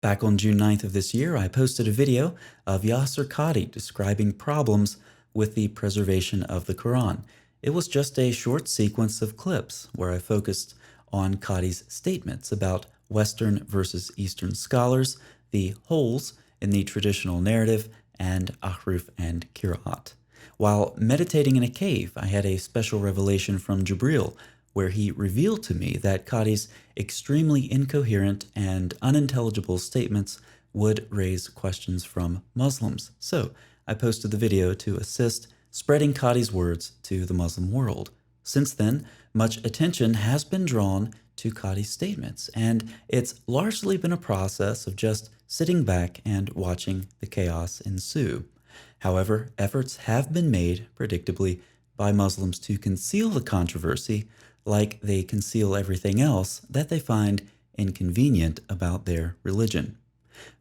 Back on June 9th of this year, I posted a video of Yasir Qadhi describing problems with the preservation of the Quran. It was just a short sequence of clips where I focused on Qadhi's statements about Western versus Eastern scholars, the holes in the traditional narrative, and ahruf and qira'at. While meditating in a cave, I had a special revelation from Jibril, where he revealed to me that Qadhi's extremely incoherent and unintelligible statements would raise questions from Muslims. So I posted the video to assist spreading Qadhi's words to the Muslim world. Since then, much attention has been drawn to Qadhi's statements, and it's largely been a process of just sitting back and watching the chaos ensue. However, efforts have been made, predictably, by Muslims to conceal the controversy like they conceal everything else that they find inconvenient about their religion.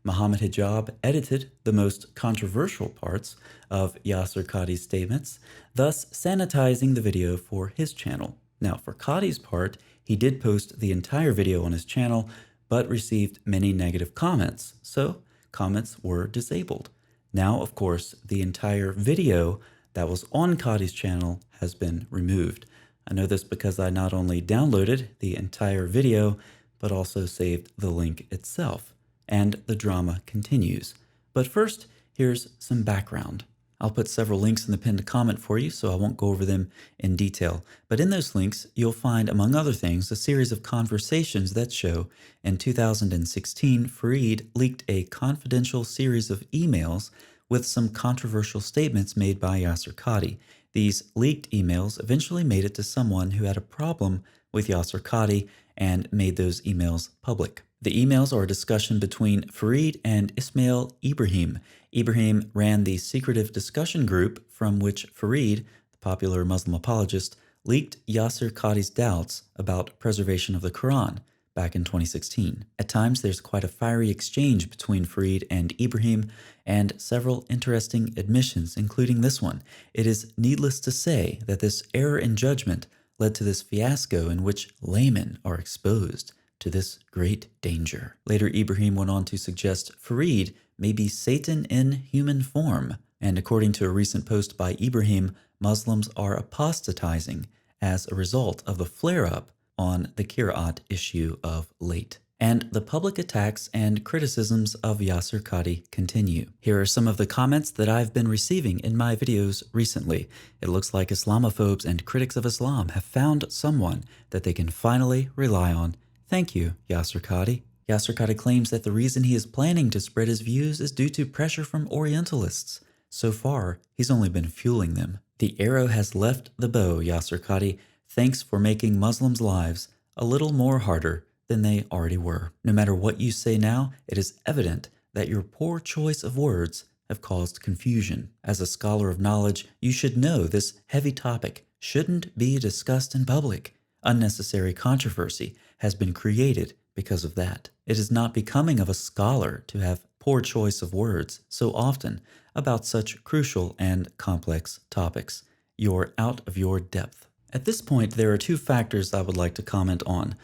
Muhammad Hijab edited the most controversial parts of Yasir Qadhi's statements, thus sanitizing the video for his channel. Now, for Qadhi's part, he did post the entire video on his channel, but received many negative comments, so comments were disabled. Now, of course, the entire video that was on Qadhi's channel has been removed. I know this because I not only downloaded the entire video, but also saved the link itself. And the drama continues. But first, here's some background. I'll put several links in the pinned comment for you, so I won't go over them in detail. But in those links, you'll find, among other things, a series of conversations that show in 2016, Fareed leaked a confidential series of emails with some controversial statements made by Yasir Qadhi. These leaked emails eventually made it to someone who had a problem with Yasir Qadhi and made those emails public. The emails are a discussion between Fareed and Ismail Ibrahim. Ibrahim ran the secretive discussion group from which Fareed, the popular Muslim apologist, leaked Yasir Qadhi's doubts about preservation of the Quran back in 2016. At times, there's quite a fiery exchange between Fareed and Ibrahim, and several interesting admissions, including this one. It is needless to say that this error in judgment led to this fiasco in which laymen are exposed to this great danger. Later, Ibrahim went on to suggest Fareed may be Satan in human form, and according to a recent post by Ibrahim, Muslims are apostatizing as a result of the flare-up on the Qira'at issue of late. And the public attacks and criticisms of Yasir Qadhi continue. Here are some of the comments that I've been receiving in my videos recently. It looks like Islamophobes and critics of Islam have found someone that they can finally rely on. Thank you, Yasir Qadhi. Yasir Qadhi claims that the reason he is planning to spread his views is due to pressure from Orientalists. So far, he's only been fueling them. The arrow has left the bow, Yasir Qadhi. Thanks for making Muslims' lives a little more harder than they already were. No matter what you say now, it is evident that your poor choice of words have caused confusion. As a scholar of knowledge, you should know this heavy topic shouldn't be discussed in public. Unnecessary controversy has been created because of that. It is not becoming of a scholar to have poor choice of words so often about such crucial and complex topics. You're out of your depth. At this point, there are two factors I would like to comment on.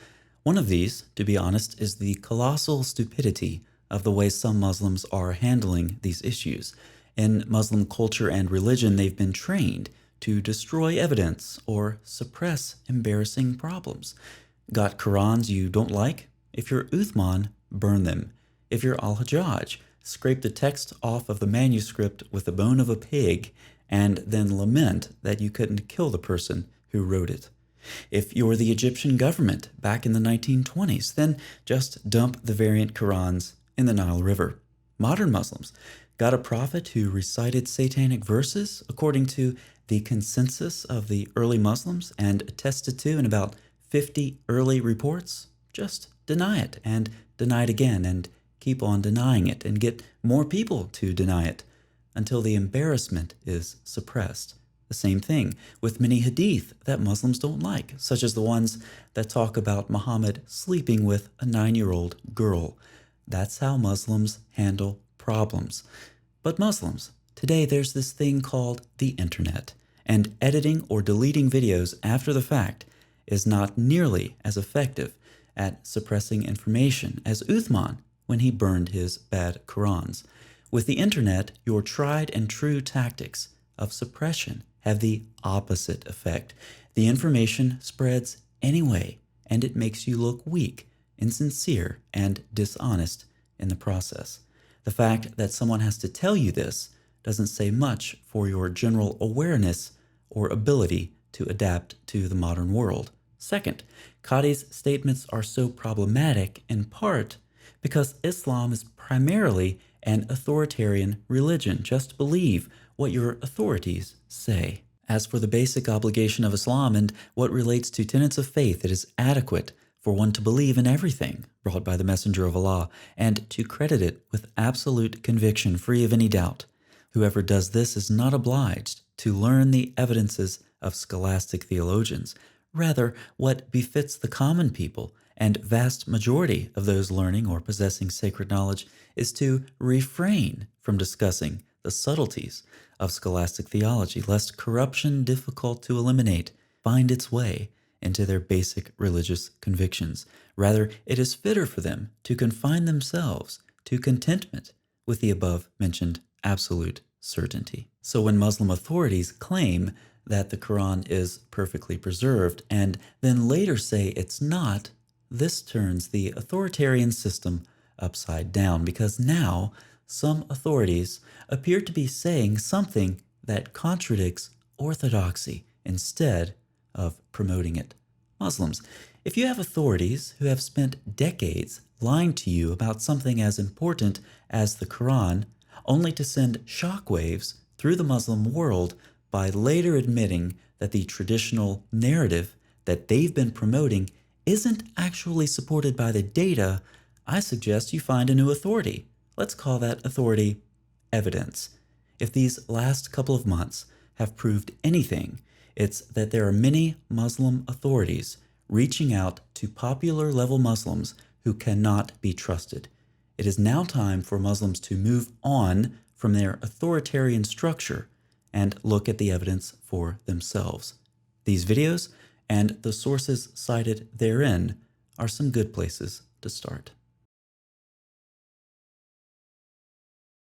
One of these, to be honest, is the colossal stupidity of the way some Muslims are handling these issues. In Muslim culture and religion, they've been trained to destroy evidence or suppress embarrassing problems. Got Qurans you don't like? If you're Uthman, burn them. If you're Al-Hajjaj, scrape the text off of the manuscript with the bone of a pig and then lament that you couldn't kill the person who wrote it. If you're the Egyptian government back in the 1920s, then just dump the variant Qurans in the Nile River. Modern Muslims got a prophet who recited satanic verses according to the consensus of the early Muslims and attested to in about 50 early reports. Just deny it and deny it again and keep on denying it and get more people to deny it until the embarrassment is suppressed. The same thing with many hadith that Muslims don't like, such as the ones that talk about Muhammad sleeping with a 9-year-old girl. That's how Muslims handle problems. But Muslims, today there's this thing called the internet, and editing or deleting videos after the fact is not nearly as effective at suppressing information as Uthman when he burned his bad Qurans. With the internet, your tried and true tactics of suppression have the opposite effect. The information spreads anyway, and it makes you look weak, insincere, and dishonest in the process. The fact that someone has to tell you this doesn't say much for your general awareness or ability to adapt to the modern world. Second, Qadhi's statements are so problematic in part because Islam is primarily an authoritarian religion. Just believe what your authorities say. As for the basic obligation of Islam and what relates to tenets of faith, it is adequate for one to believe in everything brought by the Messenger of Allah and to credit it with absolute conviction, free of any doubt. Whoever does this is not obliged to learn the evidences of scholastic theologians. Rather, what befits the common people and vast majority of those learning or possessing sacred knowledge is to refrain from discussing the subtleties of scholastic theology, lest corruption difficult to eliminate find its way into their basic religious convictions. Rather, it is fitter for them to confine themselves to contentment with the above-mentioned absolute certainty. So when Muslim authorities claim that the Quran is perfectly preserved and then later say it's not, this turns the authoritarian system upside down, because now some authorities appear to be saying something that contradicts orthodoxy instead of promoting it. Muslims, if you have authorities who have spent decades lying to you about something as important as the Quran, only to send shockwaves through the Muslim world by later admitting that the traditional narrative that they've been promoting isn't actually supported by the data, I suggest you find a new authority. Let's call that authority evidence. If these last couple of months have proved anything, it's that there are many Muslim authorities reaching out to popular level Muslims who cannot be trusted. It is now time for Muslims to move on from their authoritarian structure and look at the evidence for themselves. These videos and the sources cited therein are some good places to start.